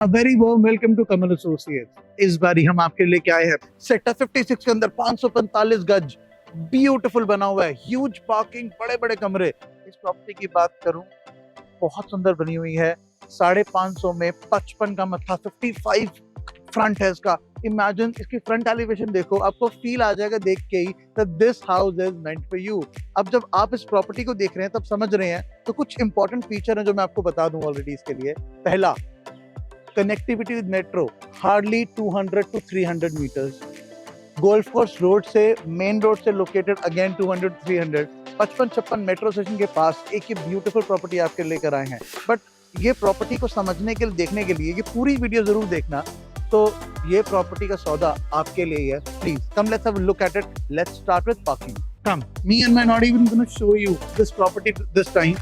Very warm welcome to Kamal Associates. इस बारी हम आपके लिए क्या आए हैं, सेक्टर 56 के अंदर 545 गज ब्यूटीफुल बना हुआ है, ह्यूज पार्किंग, बड़े बड़े कमरे। इस प्रॉपर्टी की बात करूं, बहुत सुंदर बनी हुई है। 550 में 55 का मसला, 55 फ्रंट है इसका। इमेजिन इसकी फ्रंट एलिवेशन देखो, आपको फील आ जाएगा देख के ही that this house is meant for you। अब जब आप इस प्रॉपर्टी को देख रहे हैं तब समझ रहे हैं, तो कुछ इंपॉर्टेंट फीचर हैं जो मैं आपको बता दूं ऑलरेडी इसके लिए। पहला, connectivity with metro, hardly 200 to 300 metres. Golf course road से, मेन रोड से located, again 200 to 300। 55-56 metro station के पास एक ये ब्यूटीफुल प्रॉपर्टी आपके लेकर आए हैं। बट ये प्रॉपर्टी को समझने के लिए, देखने के लिए ये पूरी वीडियो जरूर देखना। तो ये प्रॉपर्टी का सौदा आपके लिए है। Please come, let's have a look at it. Let's start with parking. Come, me and my not even gonna show you this property this time.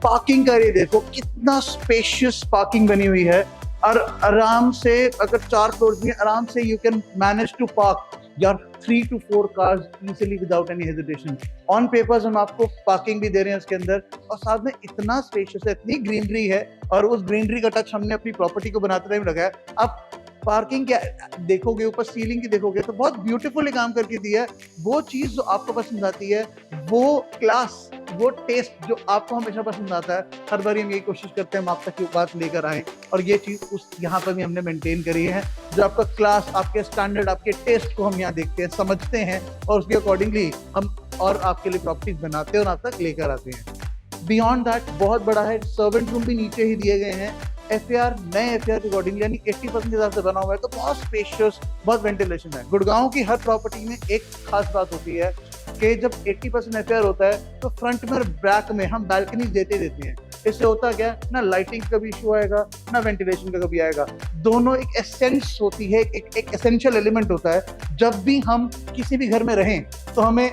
Parking का ये देखो, कितना स्पेशियस पार्किंग बनी हुई है। और आराम से, अगर 4 फ्लोर्स भी आराम से you can manage to park your 3 to 4 cars easily without any hesitation. On papers हम आपको पार्किंग भी दे रहे हैं इसके अंदर, और साथ में इतना स्पेशियस है, इतनी ग्रीनरी है, और उस ग्रीनरी का टच हमने अपनी प्रॉपर्टी को बनाते टाइम लगाया। अब पार्किंग क्या देखोगे, ऊपर सीलिंग की देखोगे तो बहुत ब्यूटीफुली काम करके दी है। वो चीज जो आपको पसंद आती है, वो क्लास, वो टेस्ट जो आपको हमेशा पसंद आता है, हर बार हम यही कोशिश करते हैं हम आप तक ये बात लेकर आए, और ये चीज उस यहाँ पर भी हमने मेंटेन करी है। जो आपका क्लास, आपके स्टैंडर्ड, आपके टेस्ट को हम यहाँ देखते हैं, समझते हैं, और उसके अकॉर्डिंगली हम और आपके लिए प्रॉपर्टीज बनाते हैं और आप तक लेकर आते हैं। बियॉन्ड दैट बहुत बड़ा है, सर्वेंट रूम भी नीचे ही दिए गए हैं। एफएआर नए एफएआर के अकॉर्डिंग यानी 80% के हिसाब से बना हुआ है, तो बहुत स्पेशियस, बहुत वेंटिलेशन है। गुड़गांव की हर प्रॉपर्टी में एक खास बात होती है कि जब 80% एफएआर होता है तो फ्रंट में, बैक में हम बालकनी देते हैं। इससे होता क्या, ना लाइटिंग का भी इशू आएगा, ना वेंटिलेशन का कभी आएगा। दोनों एक एसेंस होती है, एक एसेंशियल एलिमेंट होता है। जब भी हम किसी भी घर में रहें तो हमें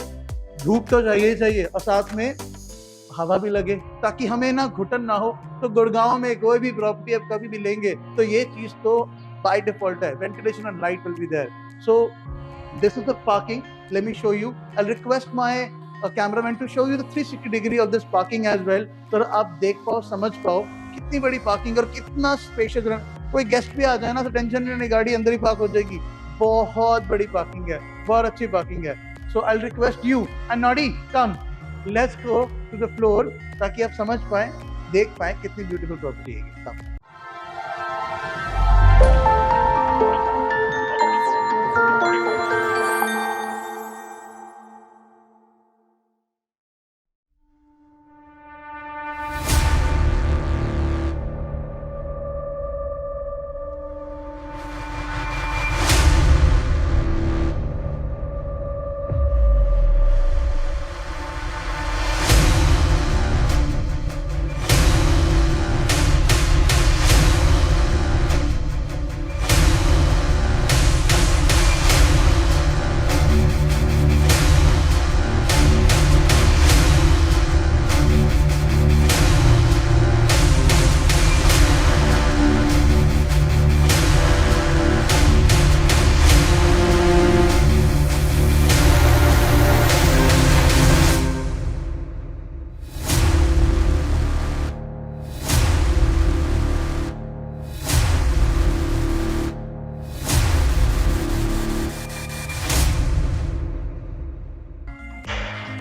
धूप तो चाहिए, और साथ में हवा भी लगे, ताकि हमें ना घुटन ना हो। तो गुड़गांव में कोई भी प्रॉपर्टी आप कभी भी लेंगे तो ये चीज तो बाय डिफॉल्ट है, ventilation and light will be there. So this is the parking, let me show you. I request my cameraman to show you the 360 degree of this parking as well, तो आप देख पाओ, समझ पाओ कितनी बड़ी parking और कितना स्पेशियस। कोई गेस्ट भी आ जाए ना तो टेंशन नहीं, गाड़ी अंदर ही पार्क हो जाएगी। बहुत बड़ी पार्किंग है, बहुत अच्छी पार्किंग है। So I request you and नॉडी, come let's go to the floor, ताकि आप समझ पाए, देख पाए कितनी ब्यूटीफुल प्रॉपर्टी है।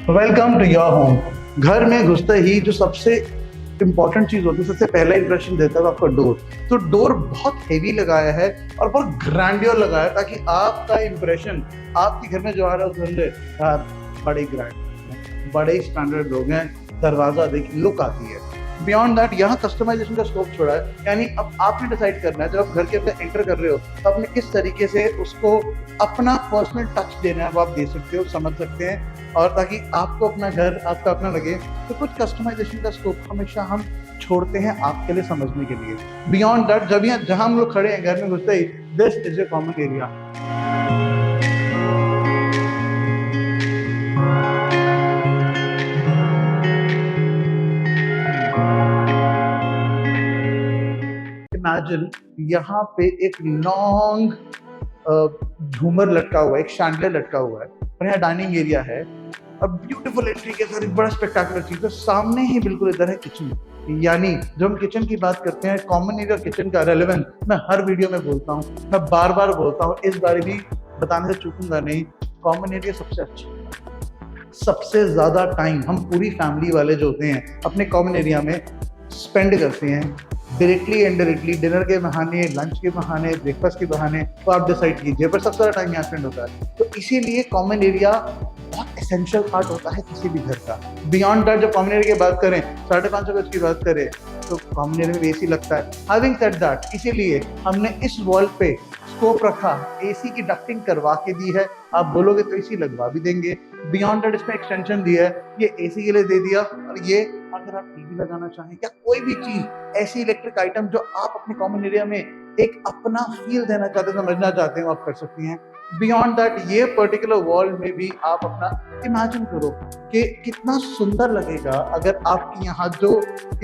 Welcome to your home. घर में घुसते ही जो सबसे इंपॉर्टेंट चीज होती है, सबसे पहला इंप्रेशन देता है आपका डोर। तो डोर बहुत हेवी लगाया है और बहुत ग्रैंडियर लगाया है, ताकि आपका इंप्रेशन आपके घर में जो आ रहा है उस घर में, यार बड़े ग्रैंड, बड़े स्टैंडर्ड लोग हैं, दरवाजा देख लुक आती है। बियॉन्ड दैट यहाँ कस्टमाइजेशन का स्कोप छोड़ा है, यानी अब आपने डिसाइड करना है जब आप घर के अंदर एंटर कर रहे हो तो आपने किस तरीके से उसको अपना पर्सनल टच देना है, वो आप दे सकते हो, समझ सकते हैं, और ताकि आपको अपना घर आपका अपना लगे। तो कुछ कस्टमाइजेशन का स्कोप हमेशा हम छोड़ते हैं आपके लिए समझने के लिए। बियॉन्ड दैट, जब यहाँ जहाँ हम लोग खड़े हैं घर में घुसते ही, this is a common area. Imagine यहाँ पे एक लॉन्ग झूमर लटका हुआ है, एक शैंडलियर लटका हुआ है, और यहाँ डाइनिंग एरिया है, और ब्यूटीफुल एंट्री के साथ एक बड़ा स्पेक्टाकुलर चीज है। सामने ही बिल्कुल इधर है किचन, यानी जब हम किचन की बात करते हैं, कॉमन एरिया किचन का रेलेवेंस मैं हर वीडियो में बोलता हूँ, मैं बार बार बोलता हूँ, इस बार भी बताने से चूकूंगा नहीं। कॉमन एरिया सबसे अच्छा, सबसे ज्यादा टाइम हम पूरी फैमिली वाले जो होते हैं अपने कॉमन एरिया में स्पेंड करते हैं, डायरेक्टली इनडायरेक्टली, डिनर के बहाने, लंच के बहाने, ब्रेकफास्ट के बहाने, तो आप डिसाइड कीजिए, पर सबसे ज्यादा टाइम यहाँ स्पेंड होता है। तो इसीलिए कॉमन एरिया बहुत एसेंशियल पार्ट होता है किसी भी घर का। बियॉन्ड दैट, जब कॉमन एरिया की बात करें, 550 गज की बात करें, तो कॉमन एरिया में एसी लगता है। हैविंग सेड दैट, इसीलिए हमने इस वॉल पे स्कोप रखा, एसी की डक्टिंग करवा के दी है। आप बोलोगे तो एसी लगवा भी देंगे। बियॉन्ड दैट इसमें एक्सटेंशन दिया है, ये एसी के लिए दे दिया। और ये अगर आप टीवी लगाना चाहें या कोई भी चीज ऐसी इलेक्ट्रिक आइटम जो आप अपने कॉमन एरिया में एक अपना फील देना चाहते हैं, समझना चाहते हैं, आप कर सकती हैं। बियॉन्ड दैट, ये पर्टिकुलर वॉल में भी आप अपना इमेजिन करो कि कितना सुंदर लगेगा अगर आपकी यहाँ जो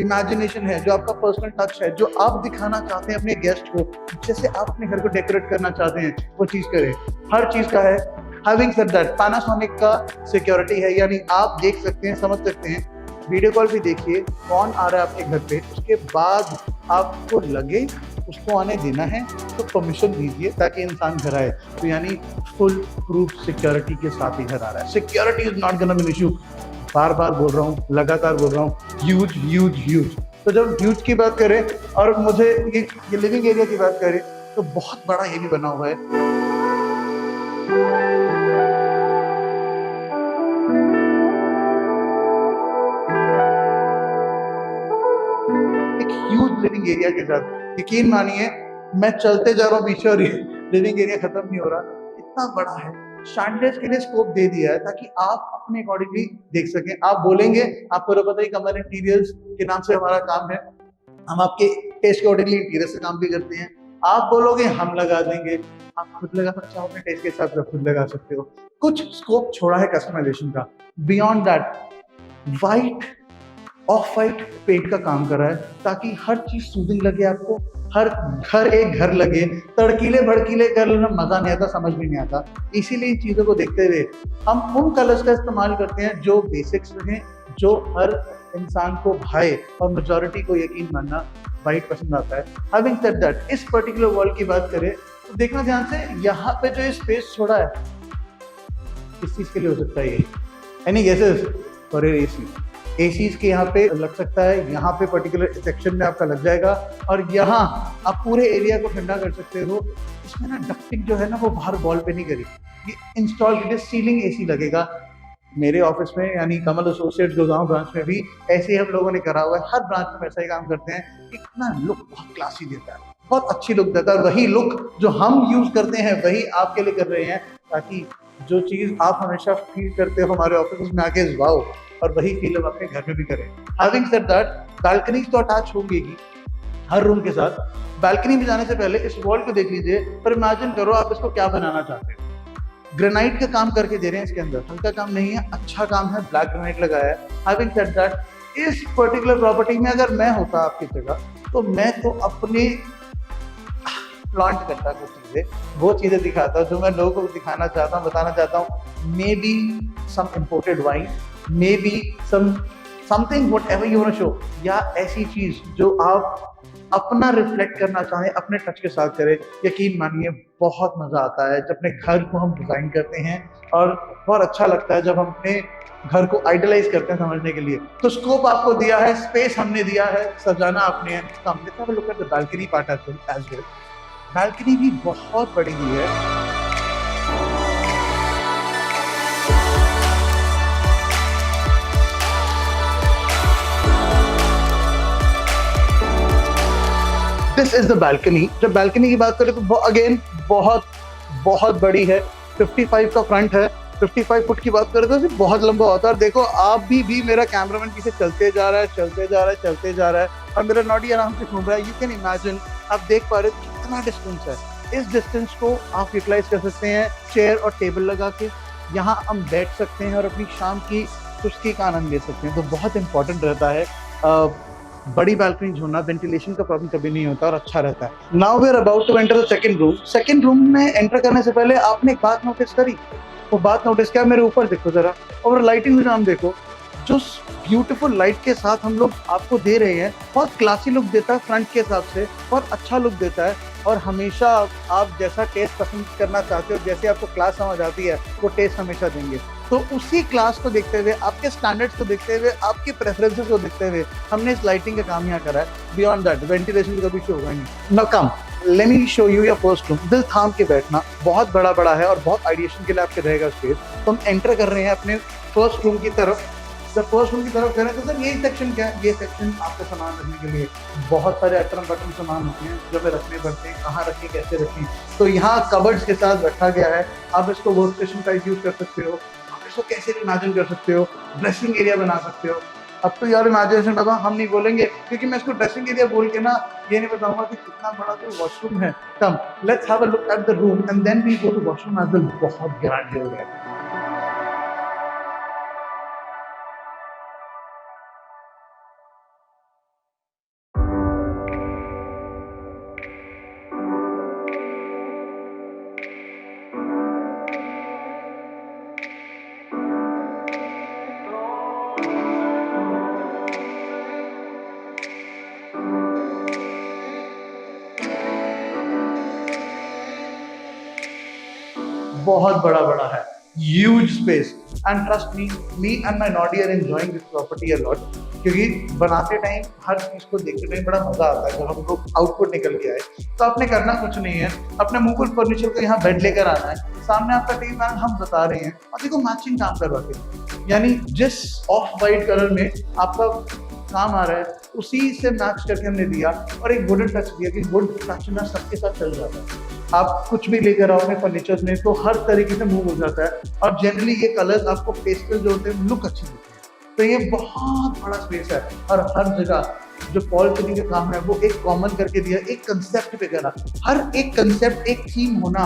इमेजिनेशन है, जो आपका पर्सनल टच है, जो आप दिखाना चाहते हैं अपने गेस्ट को, जैसे आप अपने घर को डेकोरेट करना चाहते हैं, वो चीज करें। हर चीज का है। हैविंग सेड दैट, पैनासोनिक का सिक्योरिटी है, यानी आप देख सकते हैं, समझ सकते हैं, वीडियो कॉल भी देखिए कौन आ रहा है आपके घर पे, उसके बाद आपको लगे उसको आने देना है तो परमिशन दीजिए ताकि इंसान घर आए। तो यानी फुल प्रूफ सिक्योरिटी के साथ ही घर आ रहा है। Security is not gonna be an issue, बार बार बोल रहा हूँ, लगातार बोल रहा हूँ, ह्यूज ह्यूज ह्यूज। तो जब ह्यूज की बात करें और मुझे ये लिविंग एरिया की बात करें, तो बहुत बड़ा ये भी बना हुआ है। ह्यूज लिविंग एरिया के साथ, यकीन मानिए मैं चलते जा रहा हूँ पीछे और लिविंग एरिया खत्म नहीं हो रहा, इतना बड़ा है। शैंडलियर्स के लिए स्कोप दे दिया है ताकि आप अपने अकॉर्डिंगली देख सकें। आप बोलेंगे, आपको तो पता ही कमर इंटीरियर्स के नाम से हमारा काम है, हम आपके टेस्ट के अकॉर्डिंगली इंटीरियर से काम भी करते हैं। आप बोलोगे हम लगा देंगे, आप खुद लगाना चाहो अपने टेस्ट के हिसाब से खुद लगा सकते हो। कुछ स्कोप छोड़ा है कस्टमाइजेशन का। Beyond that, white off white paint का काम करा है ताकि हर चीज सूदिंग लगे आपको, हर घर एक घर लगे। तड़कीले भड़कीले घर लेना मजा नहीं आता, समझ भी नहीं आता। इसीलिए इन चीजों को देखते हुए हम उन कलर्स का इस्तेमाल करते हैं जो बेसिक्स रहें, जो हर इंसान को भाए, और मेजॉरिटी को यकीन मानना वाइट पसंद आता है। हैविंग सेड दैट, इस पर्टिकुलर वॉल की बात करें तो देखना ध्यान से, यहाँ पे जो ये स्पेस छोड़ा है किस चीज के लिए हो सकता है? ये any guesses for your AC? ACs के यहाँ पे लग सकता है, यहाँ पे पर्टिकुलर सेक्शन में आपका लग जाएगा, और यहाँ आप पूरे एरिया को ठंडा कर सकते हो। इसमें ना डक्टिंग जो है ना वो बाहर वॉल पे नहीं करी, ये इंस्टॉल कीजिए, सीलिंग एसी लगेगा। मेरे ऑफिस में यानी कमल एसोसिएट्स गुड़गांव ब्रांच में भी ऐसे ही हम लोगों ने करा हुआ है। हर ब्रांच में ऐसा ही काम करते हैं। इतना लुक बहुत क्लासी देता है, बहुत अच्छी लुक देता है। वही लुक जो हम यूज करते हैं वही आपके लिए कर रहे हैं, ताकि जो चीज आप हमेशा फील करते हो हमारे ऑफिस में आके वाओ, और वही फील हम अपने घर में भी करें। हैविंग सेड दैट, बालकनी तो अटैच होंगी हर रूम के साथ। बालकनी में जाने से पहले इस वॉल को देख लीजिए, पर इमेजिन करो आप इसको क्या बनाना चाहते हैं। ग्रेनाइट का काम करके दे रहे हैं इसके अंदर, हल्का काम नहीं है, अच्छा काम है, ब्लैक ग्रेनाइट लगाया है। हैविंग सेड दैट, इस पर्टिकुलर प्रॉपर्टी में अगर मैं होता आपकी जगह तो मैं तो अपने प्लांट करता कुछ चीजें, वो चीजें दिखाता जो मैं लोगों को दिखाना चाहता हूँ, बताना चाहता हूँ। Maybe some imported wine, maybe something whatever you want to show, या ऐसी चीज जो आप अपना रिफ्लेक्ट करना चाहें, अपने टच के साथ करें। यकीन मानिए बहुत मजा आता है जब अपने घर को हम डिजाइन करते हैं, और बहुत अच्छा लगता है जब हम अपने घर को आइडलाइज करते हैं समझने के लिए। तो स्कोप आपको दिया है, स्पेस हमने दिया है, सजाना आपने है। तो हमने कहा look at the balcony part as well. Balcony भी बहुत बड़ी हुई है। This is the balcony. जब बालकनी की बात करें तो अगेन बहुत बड़ी है। 55 का फ्रंट है। 55 फुट की बात करें तो बहुत लंबा होता है। और देखो आप भी मेरा कैमरामैन पीछे चलते जा रहा है और मेरा नॉडी आराम से घूम रहा है। यू कैन इमेजिन, आप देख पा रहे हो कितना डिस्टेंस है। इस डिस्टेंस को आप यूटिलाइज कर सकते हैं चेयर और टेबल लगा के। यहाँ हम बैठ सकते हैं और अपनी शाम की सुस्ती का आनंद ले सकते हैं। तो बहुत इंपॉर्टेंट रहता है बड़ी बालकनी ढूंढना, वेंटिलेशन का प्रॉब्लम कभी नहीं होता और अच्छा रहता है। Now we are about to enter the second room. Second room में एंटर करने से पहले आपने एक बात नोटिस करी। वो बात नोटिस क्या, मेरे ऊपर देखो जरा और लाइटिंग का नाम देखो। जो ब्यूटीफुल लाइट के साथ हम लोग आपको दे रहे हैं, बहुत क्लासी लुक देता है फ्रंट के हिसाब से, बहुत अच्छा लुक देता है। और हमेशा आप जैसा टेस्ट पसंद करना चाहते हो, जैसे आपको क्लास समझ आती है, वो टेस्ट हमेशा देंगे। तो उसी क्लास को देखते हुए, आपके स्टैंडर्ड्स को देखते हुए, आपके प्रेफरेंसेस को देखते हुए हमने इस लाइटिंग का काम यहाँ करा है। बियॉन्ड दैट वेंटिलेशन का भी शो होगा नहीं। Now come let me show you your first room. दिल थाम के बैठना, बहुत बड़ा है और बहुत आइडिएशन के लिए आपके रहेगा स्पेस। तो हम एंटर कर रहे हैं अपने फर्स्ट रूम की तरफ। जब फर्स्ट रूम की तरफ करें तो सर ये सेक्शन क्या है? ये सेक्शन आपका सामान रखने के लिए बहुत सारे अटरम बटन सामान होते हैं जो हमें रखने पड़ते हैं, कहाँ रखें, कैसे रखें। तो यहाँ कबर्ड्स के साथ रखा गया है। आप इसको वर्क स्टेशन का यूज कर सकते हो, आप इसको कैसे भी इमेजिन कर सकते हो, ड्रेसिंग एरिया बना सकते हो। अब तो यार इमेजिनेशन बाबा हम नहीं बोलेंगे, क्योंकि मैं इसको ड्रेसिंग एरिया बोल के ना ये नहीं बताऊंगा कि कितना बड़ा तो वॉशरूम है। Come let's have a look at the room and then we go to washroom as well. बहुत ग्रैंड हो गया है। बहुत बड़ा है, huge space. And trust me and my नॉडी are enjoying this property a lot, क्योंकि बनाते टाइम हर चीज को देखने में बड़ा मजा आता है। जब हम लोग आउटपुट निकल के आए तो आपने करना कुछ नहीं है, अपने मुकुल फर्नीचर को यहाँ बेड लेकर आना है, सामने आपका टीम है, हम बता रहे हैं और देखो मैचिंग काम करवाते हैं। यानी जिस ऑफ वाइट कलर में आपका काम आ रहा है उसी से मैच करके हमने दिया और एक वुडन टच दिया कि वुड टच ना सबके साथ चल जाता है। आप कुछ भी लेकर आओ अपने फर्नीचर में तो हर तरीके से मूव हो जाता है और जनरली ये कलर्स आपको पेस्टल जो होते हैं लुक अच्छी देते हैं। तो ये बहुत बड़ा स्पेस है और हर जगह जो फॉल सीलिंग का काम है वो एक कॉमन करके दिया, एक कंसेप्ट पे करा। हर एक कंसेप्ट, एक थीम होना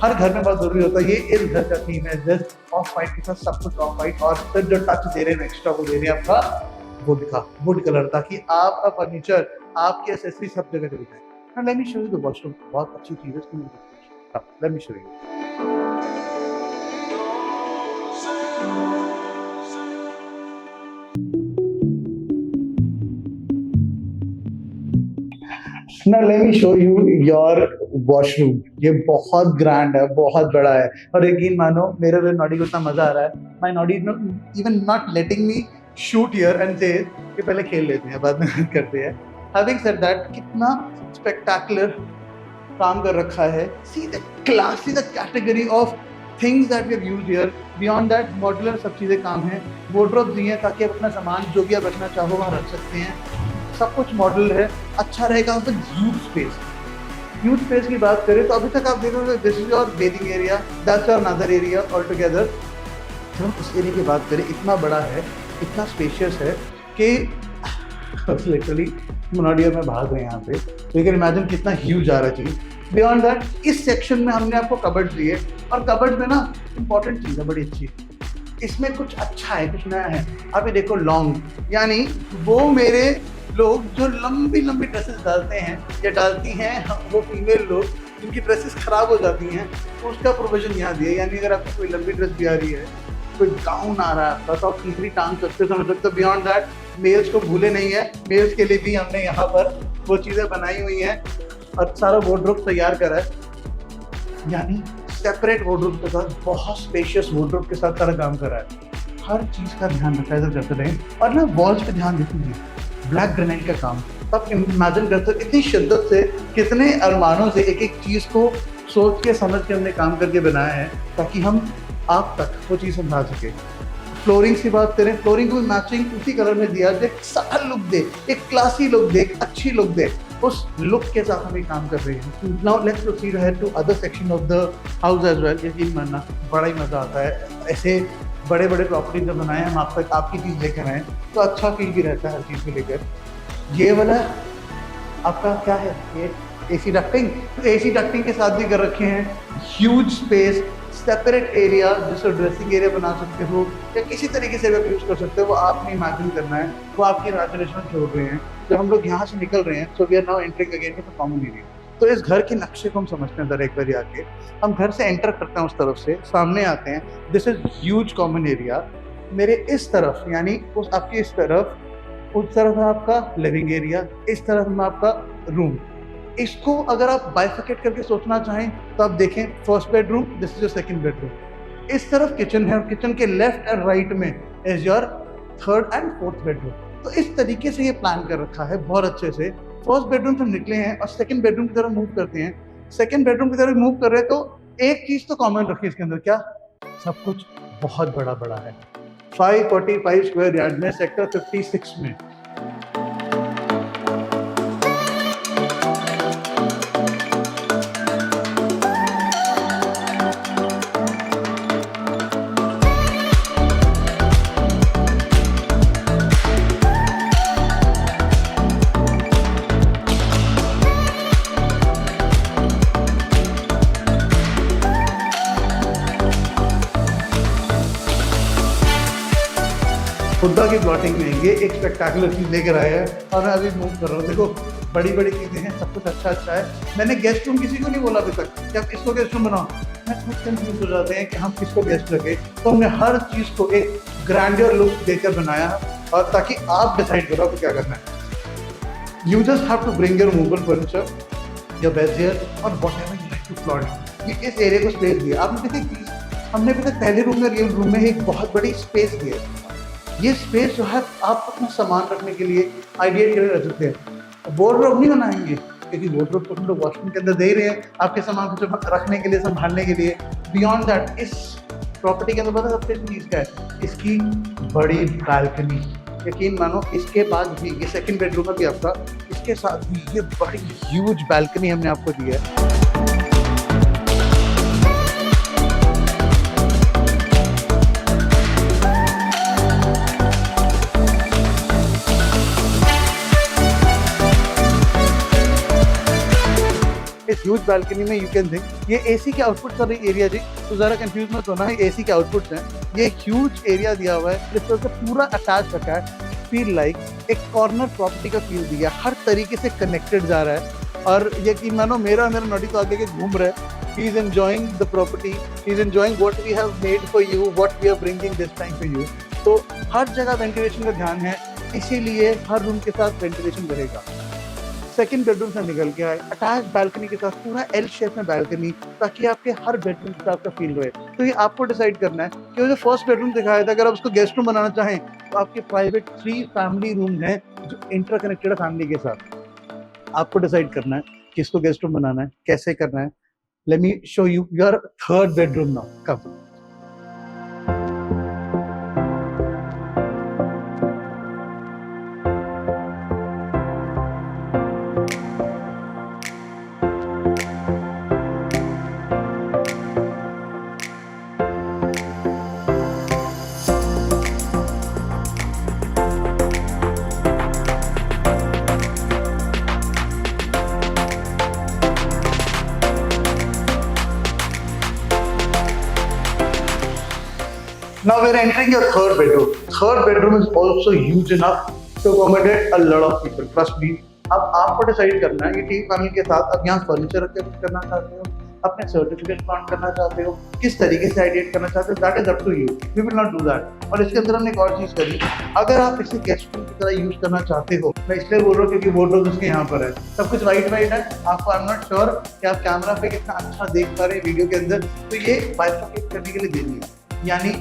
हर घर में बहुत जरूरी होता है। ये इस घर का थीम है, जस्ट ऑफ वाइट के साथ सब कुछ ऑफ वाइट और फिर जो टच दे रहे हैं एक्स्ट्रा वो दे रहे हैं आपका वुड कलर, ताकि आपका फर्नीचर, आपकी एक्सेसरी सब जगह चल जाए। Now let me show you the washroom. बहुत अच्छी चीज है इसकी। Let me show you. Now let me show you your washroom. ये बहुत ग्रैंड है, बहुत बड़ा है और यकीन मानो मेरे लिए नॉडी को इतना मजा आ रहा है। My Noddy even not letting me shoot here and say कि पहले खेल लेते हैं बाद में करते हैं। Having said that, कितना spectacular काम कर रखा है। See the class, see the category of things that we have used here. Beyond that, modular सब चीज़ें काम है। Wardrobe दिए हैं ताकि आप अपना सामान जो भी आप रखना चाहो वहाँ रख सकते हैं। सब कुछ मॉडल है, अच्छा रहेगा। तो ह्यूज स्पेस की बात करें तो अभी तक आप देखोगे this is your bathing area, that's your another area all together. जब हम इस एरिया की बात करें, इतना बड़ा है, इतना स्पेशियस है कि लिटरली मोनाडिया में भाग रहे हैं यहाँ पे। तो यू कैन इमेजिन कितना ह्यूज आ रहा है चीज़। बियॉन्ड दैट इस सेक्शन में हमने आपको कबर्ड दिए और कबर्ड में ना इंपॉर्टेंट चीज़ है बड़ी अच्छी, इसमें कुछ अच्छा है, कुछ नया है। आप ये देखो लॉन्ग, यानी वो मेरे लोग जो लंबी लंबी ड्रेसेस डालते हैं या डालती हैं, वो फीमेल लोग जिनकी ड्रेसेस खराब हो जाती हैं, तो उसका प्रोविजन यहाँ दिया। यानी अगर आपको कोई लंबी ड्रेस भी आ रही है, कोई गाउन आ रहा है आपका, तो आप इजली टांग सकते समझ सकते हो। बियॉन्ड दैट मेल्स को भूले नहीं है, मेल्स के लिए भी हमने यहाँ पर वो चीज़ें बनाई हुई हैं और सारा वार्डरोब तैयार करा है। यानी सेपरेट वार्डरोब के साथ, बहुत स्पेशियस वार्डरोब के साथ सारा काम करा है। हर चीज़ का ध्यान रखा है करते रहें और ना वॉल्स पे ध्यान देते हैं। ब्लैक ग्रेनाइट का काम आप इमेजिन करते हो इतनी शिद्दत से, कितने अरमानों से एक एक चीज़ को सोच के समझ के हमने काम करके बनाया है ताकि हम आप तक वो चीज़ समझा सके। फ्लोरिंग की बात करें, फ्लोरिंग को मैचिंग उसी कलर में दिया जो एक सटल लुक दे, एक क्लासी लुक दे, एक अच्छी लुक दे। उस लुक के साथ हम ये काम कर रहे हैं। Now let's proceed ahead to other section of the house as well. यकीन मानना बड़ा ही मज़ा आता है ऐसे बड़े बड़े प्रॉपर्टी जब बनाए हम आप तक आपकी चीज़ लेकर आए तो अच्छा फील भी रहता है हर चीज़ को लेकर। ये वाला आपका क्या है, ये एसी डक्टिंग, तो एसी डक्टिंग के साथ भी कर रखे हैं। ह्यूज स्पेस, सेपरेट एरिया जिसको ड्रेसिंग एरिया बना सकते हो या किसी तरीके से भी आप यूज़ कर सकते हो, वो आपने इमेजिन करना है, वो आपकी इमेजिनेशन छोड़ रहे हैं। जब हम लोग यहाँ से निकल रहे हैं so we are now entering again to the common area. तो इस घर के नक्शे को हम समझते हैं एक बार आके, हम घर से एंटर करते हैं उस तरफ से, सामने आते हैं, this is huge common area. मेरे इस तरफ यानी उस आपकी इस तरफ, उस तरफ है आपका लिविंग एरिया, इस तरफ में आपका रूम। इसको अगर आप बाइफर्केट करके सोचना चाहें तो आप देखें first bedroom, this is your second bedroom, इस तरफ किचन है और किचन के लेफ्ट एंड राइट में is your third and fourth bedroom. तो इस तरीके से ये प्लान कर रखा है बहुत अच्छे से। फर्स्ट बेडरूम से निकले हैं और सेकंड बेडरूम की तरफ मूव करते हैं। सेकंड बेडरूम की तरफ मूव कर रहे हैं तो एक चीज तो कॉमन रखी इसके अंदर, क्या? सब कुछ बहुत बड़ा बड़ा है। 545 स्क्वायर यार्ड में सेक्टर 56 में। खुदा की प्लॉटिंग में ये एक स्पेक्टाकुलर चीज लेकर आया है और मैं अभी मूव कर रहा हूँ। देखो बड़ी बड़ी चीजें हैं, सब कुछ अच्छा अच्छा है। मैंने गेस्ट रूम किसी को नहीं बोला अभी तक कि आप इसको गेस्ट रूम बनाओ। मैं खुद कंफ्यूज हो जाते हैं कि हम किसको गेस्ट रखें, तो हमने हर चीज को एक ग्रैंडियर लुक देकर बनाया और ताकि आप डिसाइड करो आपको क्या करना है। You just have to bring your movable furniture, your bed here और whatever you like to plot. ये इस एरिया को स्पेस दिया आपने। देखिए हमने अभी तक पहले रूम में रियल रूम में एक बहुत बड़ी स्पेस दी है। ये स्पेस जो है आप अपना सामान रखने के लिए आइडिया के लिए रख सकते हैं। वार्डरोब नहीं बनाएंगे क्योंकि वार्डरोब तो हम लोग वॉशरूम के अंदर दे रहे हैं आपके सामान को रखने के लिए, संभालने के लिए। बियॉन्ड दैट इस प्रॉपर्टी के अंदर पता सबसे चीज़ क्या है, इसकी बड़ी बालकनी। यकीन मानो इसके बाद भी ये सेकंड बेडरूम है भी आपका, इसके साथ भी ये बड़ी ह्यूज बालकनी हमने आपको दी है। इस ह्यूज बालकनी में यू कैन थिंक ये एसी के आउटपुट का भी एरिया जी, तो ज़रा कंफ्यूज मत होना, ये एसी के आउटपुट्स हैं। ये एक ह्यूज एरिया दिया हुआ है, जिस तरह से पूरा अटैच रखा है। फील लाइक एक कॉर्नर प्रॉपर्टी का फील दिया, हर तरीके से कनेक्टेड जा रहा है। और यकीन मानो मेरा नोटी तो आगे के घूम रहा है। He is enjoying the property, he is enjoying what we have made for you, what we are bringing this time for you. तो हर जगह वेंटिलेशन का ध्यान है, इसीलिए हर रूम के साथ वेंटिलेशन रहेगा। सेकंड बेडरूम से निकल के आए अटैच बालकनी के साथ, पूरा एल शेप में बालकनी, ताकि आपके हर बेडरूम के साथ का फील रहे। तो ये आपको डिसाइड करना है कि वो जो फर्स्ट बेडरूम दिखाया था, अगर आप उसको गेस्ट रूम बनाना चाहें तो आपके प्राइवेट 3 फैमिली रूम हैं जो इंटरकनेक्टेड है फैमिली के साथ। आपको डिसाइड करना है किसको गेस्ट रूम बनाना है, कैसे करना है। Let me show you your third bedroom now. Come Now we're entering your third bedroom. Third bedroom is also huge enough to accommodate a lot of people. Trust me. अब आपको decide करना है, ये TV panel के साथ अब यहाँ furniture रख के करना चाहते हो, अपने सर्टिफिकेट प्लांट करना चाहते हो, किस तरीके से आइडिएट करना चाहते हो, that is up to you. We will not do that. और इसके अंदर हमने एक और चीज़ करी, अगर आप इसे गेस्ट रूम की तरह यूज करना चाहते हो, मैं इसलिए बोल रहा हूँ क्योंकि वार्डरोब उसके यहाँ पर है, सब कुछ वाइट वाइट है। आपको आई एम नॉट श्योर कि आप कैमरा पे कितना अच्छा देख पा रहे हैं वीडियो के अंदर, तो ये बाइफर्केट करने के लिए दे दिया। यानी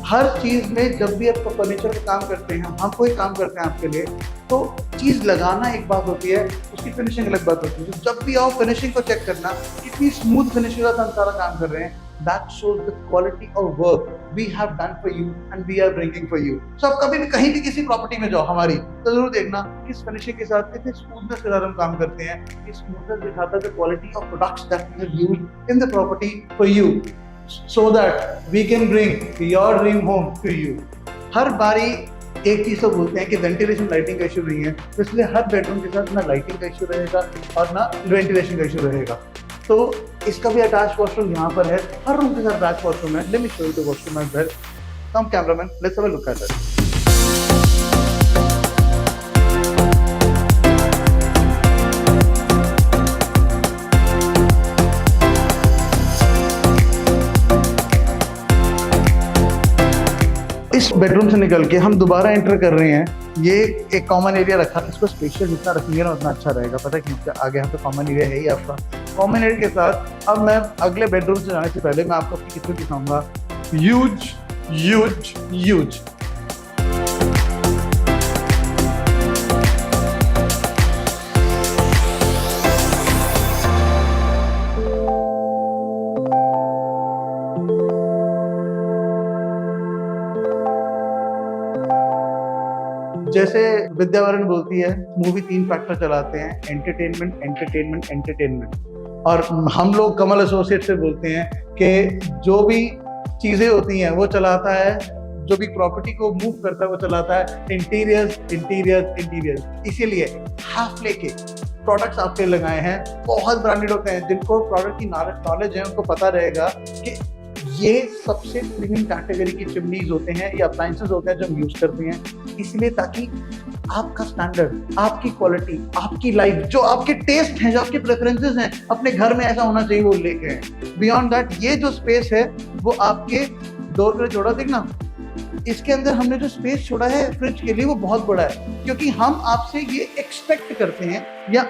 हर चीज़ में जब भी आप फर्नीचर का काम करते हैं, हम कोई काम करते हैं आपके लिए, तो चीज़ लगाना एक बात होती है, उसकी फिनिशिंग अलग बात होती है। जब भी आओ फिनिशिंग को चेक करना, कितनी स्मूथ फिनिशिंग का हम सारा काम कर रहे हैं। That shows the quality of work we have done for you and we are bringing for you. So आप कभी भी कहीं भी किसी प्रॉपर्टी में जाओ हमारी, तो जरूर देखना किस फिनिशिंग के साथ, कितने स्मूथनेस के साथ हम काम करते हैं। ये स्मूथनेस दिखाता है the quality of products that we have used in the property for you, so that we can bring your dream home to you. हर बारी एक चीज़ तो बोलते हैं कि वेंटिलेशन लाइटिंग का इशू नहीं है, तो इसलिए हर बेडरूम के साथ ना लाइटिंग का इशू रहेगा और ना वेंटिलेशन का इशू रहेगा। तो इसका भी अटैच वॉशरूम यहाँ पर है, हर रूम के साथ अटैच वॉशरूम है। Let me show you the washroom as well. Come cameraman, let's have a look at it. इस बेडरूम से निकल के हम दोबारा एंटर कर रहे हैं। ये एक कॉमन एरिया रखा, इसको स्पेशियल जितना रखेंगे ना उतना अच्छा रहेगा। पता है क्यों? आगे यहाँ पे कॉमन एरिया है ही आपका। कॉमन एरिया के साथ अब मैं अगले बेडरूम से जाने से पहले मैं आपको अपनी किचन दिखाऊंगा। Huge huge huge. जैसे विद्या बालन बोलती है, मूवी 3 फैक्टर चलाते हैं, एंटरटेनमेंट एंटरटेनमेंट एंटरटेनमेंट। और हम लोग कमल एसोसिएट से बोलते हैं कि जो भी चीजें होती हैं वो चलाता है, जो भी प्रॉपर्टी को मूव करता है वो चलाता है इंटीरियर्स इंटीरियर्स इंटीरियर्स। इसीलिए हाफले के प्रोडक्ट्स आपके लगाए हैं, बहुत ब्रांडेड होते हैं। जिनको प्रोडक्ट की नॉलेज है उनको पता रहेगा कि ये सबसे प्रीमियम कैटेगरी की चिमनीज होते हैं या अप्लायंसेस होते हैं जो हम यूज करते हैं। इसलिए ताकि आपका स्टैंडर्ड, आपकी क्वालिटी, आपकी लाइफ, जो आपके टेस्ट हैं, जो आपके प्रेफरेंसेस हैं, अपने घर में ऐसा होना चाहिए वो लेके हैं। बियॉन्ड दैट ये जो स्पेस है वो आपके डोर पे जोड़ा, देखना इसके अंदर हमने जो स्पेस छोड़ा है फ्रिज के लिए वो बहुत बड़ा है, क्योंकि हम आपसे ये एक्सपेक्ट करते हैं या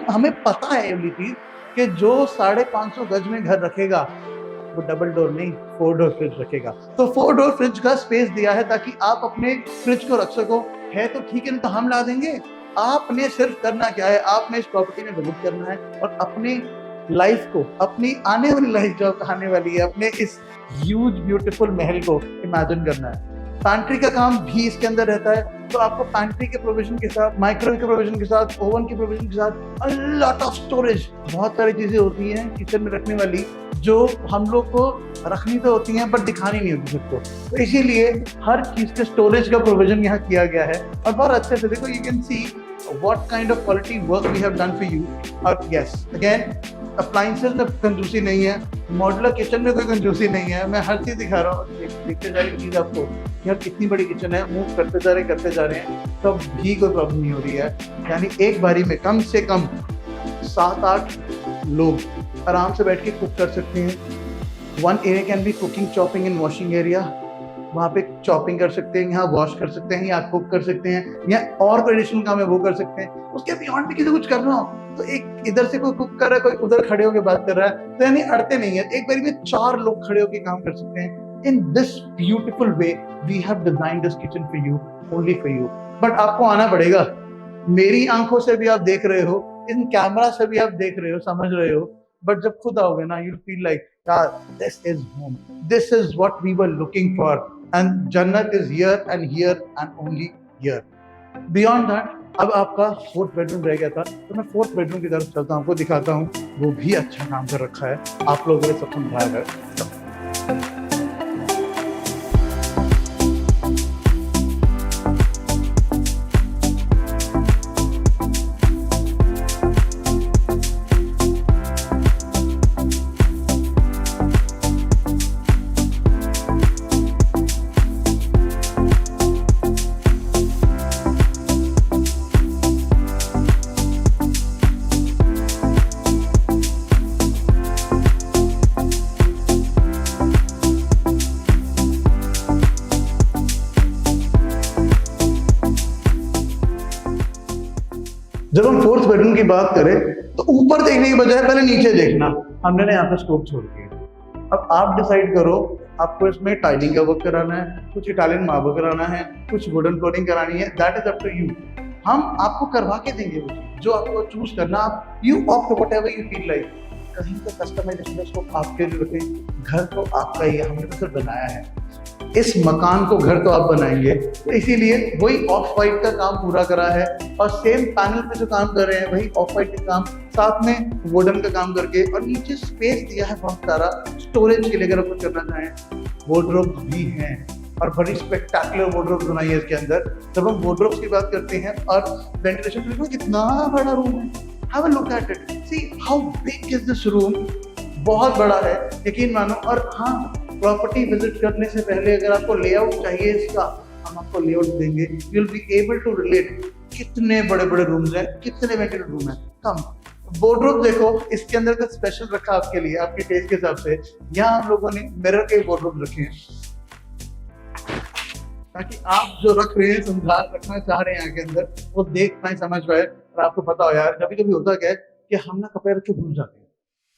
हमें पता है ये चीज कि जो 550 गज में घर रखेगा वो डबल डोर नहीं 4 डोर फ्रिज रखेगा। तो 4 डोर फ्रिज का स्पेस दिया है ताकि आप अपने फ्रिज को रख सको। है तो ठीक है, तो हम ला देंगे। आपने सिर्फ करना क्या है, आपने इस प्रॉपर्टी में विजिट करना है और अपनी लाइफ को, अपनी आने वाली लाइफ जो आने वाली है, अपने इस ह्यूज ब्यूटीफुल महल को इमेजिन करना है। पैंट्री का काम भी इसके अंदर रहता है, तो आपको पैंट्री के प्रोविजन के साथ, माइक्रोवेव के प्रोविजन के साथ, ओवन के प्रोविजन के साथ, अ लॉट ऑफ स्टोरेज, बहुत सारी चीजें होती हैं किचन में रखने वाली जो हम लोग को रखनी तो होती हैं बट दिखानी नहीं होती सबको। तो इसीलिए हर चीज के स्टोरेज का प्रोविजन यहाँ किया गया है और बहुत अच्छे से। देखो, you can see what kind of quality work we have done for you. और yes, again, appliances में कंजूसी नहीं है, मॉड्यूलर किचन में कोई कंजूसी नहीं है। मैं हर चीज दिखा रहा हूँ, देखते जा रही चीज आपको यार कितनी बड़ी किचन है, मूव करते जा रहे हैं, तब भी कोई प्रॉब्लम नहीं हो रही है। यानी एक बारी में कम से कम 7-8 लोग आराम से बैठ के कुक कर सकते हैं। 1 area can be cooking, chopping and washing area. वहाँ पे चॉपिंग कर सकते हैं, यहाँ वॉश कर सकते हैं, यहाँ कुक कर सकते हैं, या और कोई एडिशनल काम है वो कर सकते हैं। उसके बियॉन्ड भी किसी कुछ कर रहा हो तो एक इधर से कोई कुक कर रहा है, कोई उधर खड़े होकर बात कर रहा है, तो यानी अड़ते नहीं है। एक बारी में 4 लोग खड़े होकर काम कर सकते हैं। In this beautiful way we have designed this kitchen for you, only for you. But आपको आना पड़ेगा। मेरी आंखों से भी आप देख रहे हो, इन कैमरा से भी आप देख रहे हो, समझ रहे हो, बट जब खुद आओगे ना, you feel like this is home, this is what we were looking for, and Jannat is here and here and only here. Beyond that, अब आपका 4th बेडरूम रह गया था, तो मैं 4th बेडरूम की तरफ चलता हूँ, आपको दिखाता हूँ। वो भी अच्छा काम कर रखा है, आप लोगों ने सब समझाया है। जब हम 4th बेडरूम की बात करें तो ऊपर देखने की बजाय पहले नीचे देखना। हमने ना यहाँ पे स्कोप छोड़ दिया। अब आप डिसाइड करो, आपको इसमें टाइलिंग का वर्क कराना है, कुछ इटालियन मार्बल कराना है, कुछ वुडन फ्लोरिंग करानी है, that is up to you. हम आपको करवा के देंगे वो चीज जो आपको चूज करना। आप you opt whatever you feel like. कहीं तो कस्टमाइजेशन स्कोप आपके लिए रखें। घर तो आपका ही है, हमने तो सिर्फ बनाया है। इस मकान को घर तो आप बनाएंगे, तो इसीलिए वही ऑफ वाइट का काम पूरा करा है और सेम पैनल पे जो काम कर रहे हैं वही ऑफ वाइट का काम, साथ में वुडन का काम करके, और नीचे स्पेस दिया है बहुत सारा स्टोरेज के लिए अगर आप कुछ करना चाहें। वार्डरोब भी हैं और बड़ी स्पेक्टाकुलर वार्डरोब बनाई है इसके अंदर। जब हम वार्डरोब्स की बात करते हैं और वेंटिलेशन, देखो कितना बड़ा रूम है। Have a look at it, see how big is this room. बहुत बड़ा है, यकीन मानो। और हाँ, प्रॉपर्टी विजिट करने से पहले अगर आपको लेआउट चाहिए इसका, हम आपको लेआउट देंगे। You will be able to relate कितने बड़े बड़े रूम्स हैं, कितने वेंटिलेटेड रूम है। कम वार्डरोब देखो, इसके अंदर का स्पेशल रखा आपके लिए, आपके टेस्ट के हिसाब से। यहाँ हम लोगों ने मिरर के वार्डरोब रखे हैं। ताकि आप जो रख रहे हैं, संभाल रखना चाह रहे हैं आगे अंदर, वो देख पाए, समझ पाए। और आपको पता हो यार, कभी कभी होता क्या है कि हम ना कपड़े रख के भूल जाते हैं,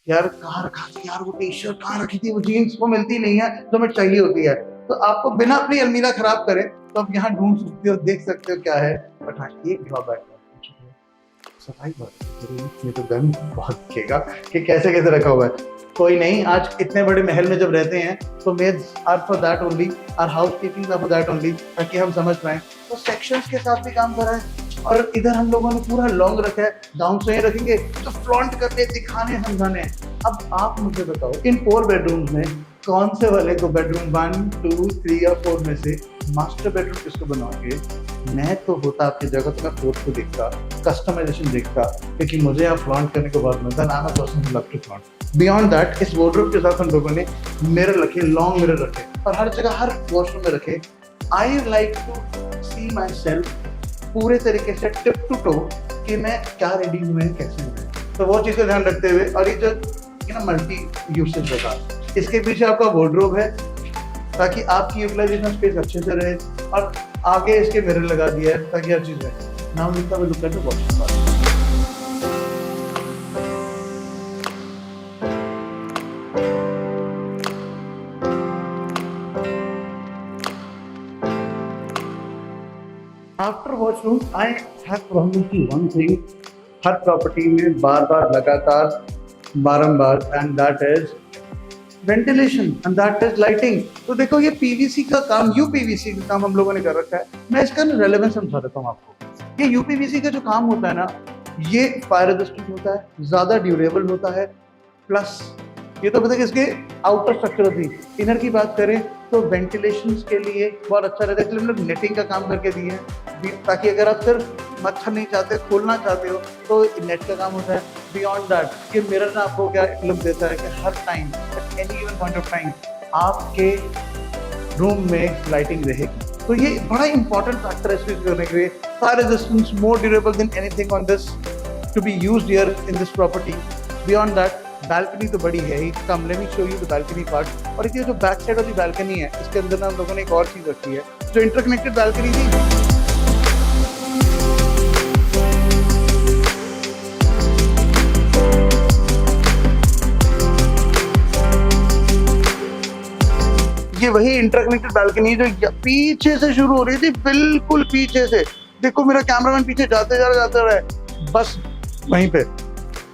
यार कहाँ रखा थी यार, वो टी शर्ट कहाँ रखी थी, वो जीन्स वो मिलती नहीं है जो हमें चाहिए होती है। तो आपको बिना अपनी अलमीरा खराब करे तो आप यहाँ ढूंढ सकते हो, देख सकते हो क्या है। बट हाँ, एक ड्रॉबैक है, सफाई बहुत जरूरी है। तो गन बहुत दिखेगा कि कैसे कैसे रखा हुआ है। कोई नहीं, आज इतने बड़े महल में जब रहते हैं तो maids are for that only, our housekeeping are for that only, ताकि हम समझ पाए। तो सेक्शंस के साथ भी काम करा है। और इधर हम लोगों ने पूरा लॉन्ग रखा है, डाउन से रखेंगे तो फ्लॉन्ट करने, दिखाने, समझाने। अब आप मुझे बताओ, इन 4 बेडरूम्स में कौन से वाले को बेडरूम 1, 2, 3 या 4 में से मास्टर बेडरूम किसको बनाओगे? मैं तो होता आपकी जगह तो मैं 4th को देखता, कस्टमाइजेशन देखता, क्योंकि मुझे आप फ्लॉन्ट करने को बहुत मिलता है। I am a person who love to flaunt. Beyond that, इस वार्डरोब के साथ हम लोगों ने मिरर रखे, लॉन्ग मिरर रखे, और हर जगह, हर वॉशरूम में रखे। I like to see myself पूरे तरीके से टिप टू टो कि मैं क्या रेडी हूँ, कैसे हूँ। तो वो चीज़ का ध्यान रखते हुए, और ये जो मल्टी यूसेज जगह, इसके पीछे आपका वार्डरोब है ताकि आपकी यूटिलाइजेशन स्पेस अच्छे से रहे, और आगे इसके मिरर लगा दिया है ताकि हर चीज़ रहे। Now we will look at the washroom part. After washroom I have problem की वन थिंग, हर प्रॉपर्टी में बार बार लगातार बारंबार, and that is ventilation and that is lighting. तो देखो, ये पीवीसी का काम, यूपीवीसी का काम हम लोगों ने कर रखा है। मैं इसका रेलेवेंस समझा देता हूँ आपको। ये यूपीवीसी का जो काम होता है ना, ये फायर रेजिस्टेंट होता है, ज्यादा ड्यूरेबल होता है, प्लस ये तो पता है कि इसके आउटर स्ट्रक्चर होती है। इनर की बात करें तो वेंटिलेशन के लिए बहुत अच्छा रहता है, इसलिए हम लोग नेटिंग का काम करके दिए हैं, ताकि अगर आप सिर्फ मच्छर नहीं चाहते, खोलना चाहते हो, तो नेट का काम होता है। बियॉन्ड दैट, ये मिरर ना आपको क्या लुक देता है कि हर time, at any given point of time, आपके रूम में लाइटिंग रहेगी। तो ये बड़ा इंपॉर्टेंट फैक्टर है इस चीज करने के लिए। Fire resistance more durable than anything on this to be used here in this property. Beyond that, balcony तो बड़ी है ही, come let me show you the balcony part. और ये जो बैक साइड वाली बैल्कनी है, इसके अंदर ना हम लोगों ने एक और चीज रखी है, जो इंटरकनेक्टेड बैल्कनी थी। ये वही इंटरकनेक्टेड बैल्कनी जो पीछे से शुरू हो रही थी, बिल्कुल पीछे से। देखो मेरा कैमरामैन पीछे जाते जा रहा है, बस वहीं पे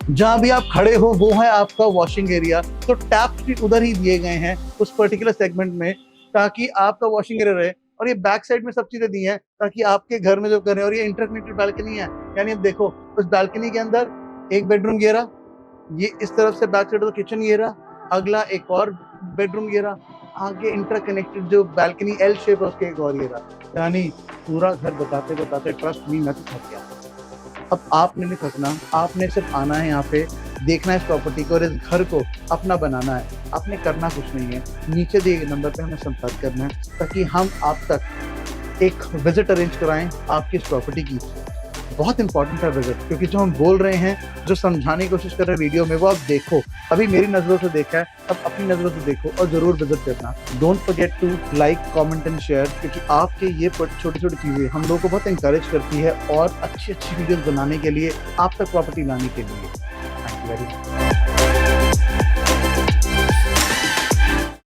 जहाँ भी आप खड़े हो वो है आपका वॉशिंग एरिया। तो टैप्स भी उधर ही दिए गए हैं उस पर्टिकुलर सेगमेंट में, ताकि आपका वॉशिंग एरिया रहे। और ये बैक साइड में सब चीजें दी हैं ताकि आपके घर में जो करें। और ये इंटरकनेक्टेड बैल्कनी है, यानी अब देखो उस बैल्कनी के अंदर एक बेडरूम ये रहा, ये इस तरफ से बैक साइड तो किचन ये रहा, अगला एक और बेडरूम ये रहा, आगे इंटरकनेक्टेड जो बैल्कनी एल शेप है उसके एक और ये रहा। यानी पूरा घर बताते बताते ट्रस्ट मी, मैं तो थक गया। अब आपने नहीं थकना, आपने सिर्फ आना है यहाँ पे, देखना है इस प्रॉपर्टी को और इस घर को अपना बनाना है। आपने करना कुछ नहीं है, नीचे दिए गए नंबर पे हमें संपर्क करना है ताकि हम आप तक एक विजिट अरेंज कराएं आपकी इस प्रॉपर्टी की। बहुत इंपॉर्टेंट है विजिट, क्योंकि जो हम बोल रहे हैं, जो समझाने की कोशिश कर रहे हैं वीडियो में, वो आप देखो। अभी मेरी नज़रों से देखा है, अब अपनी नज़रों से देखो और ज़रूर विजिट करना। Don't forget to like, comment and share, क्योंकि आपके ये छोटी छोटी चीज़ें हम लोगों को बहुत इंकरेज करती है और अच्छी अच्छी वीडियोस बनाने के लिए, आप तक प्रॉपर्टी लाने के लिए। Thank you very much.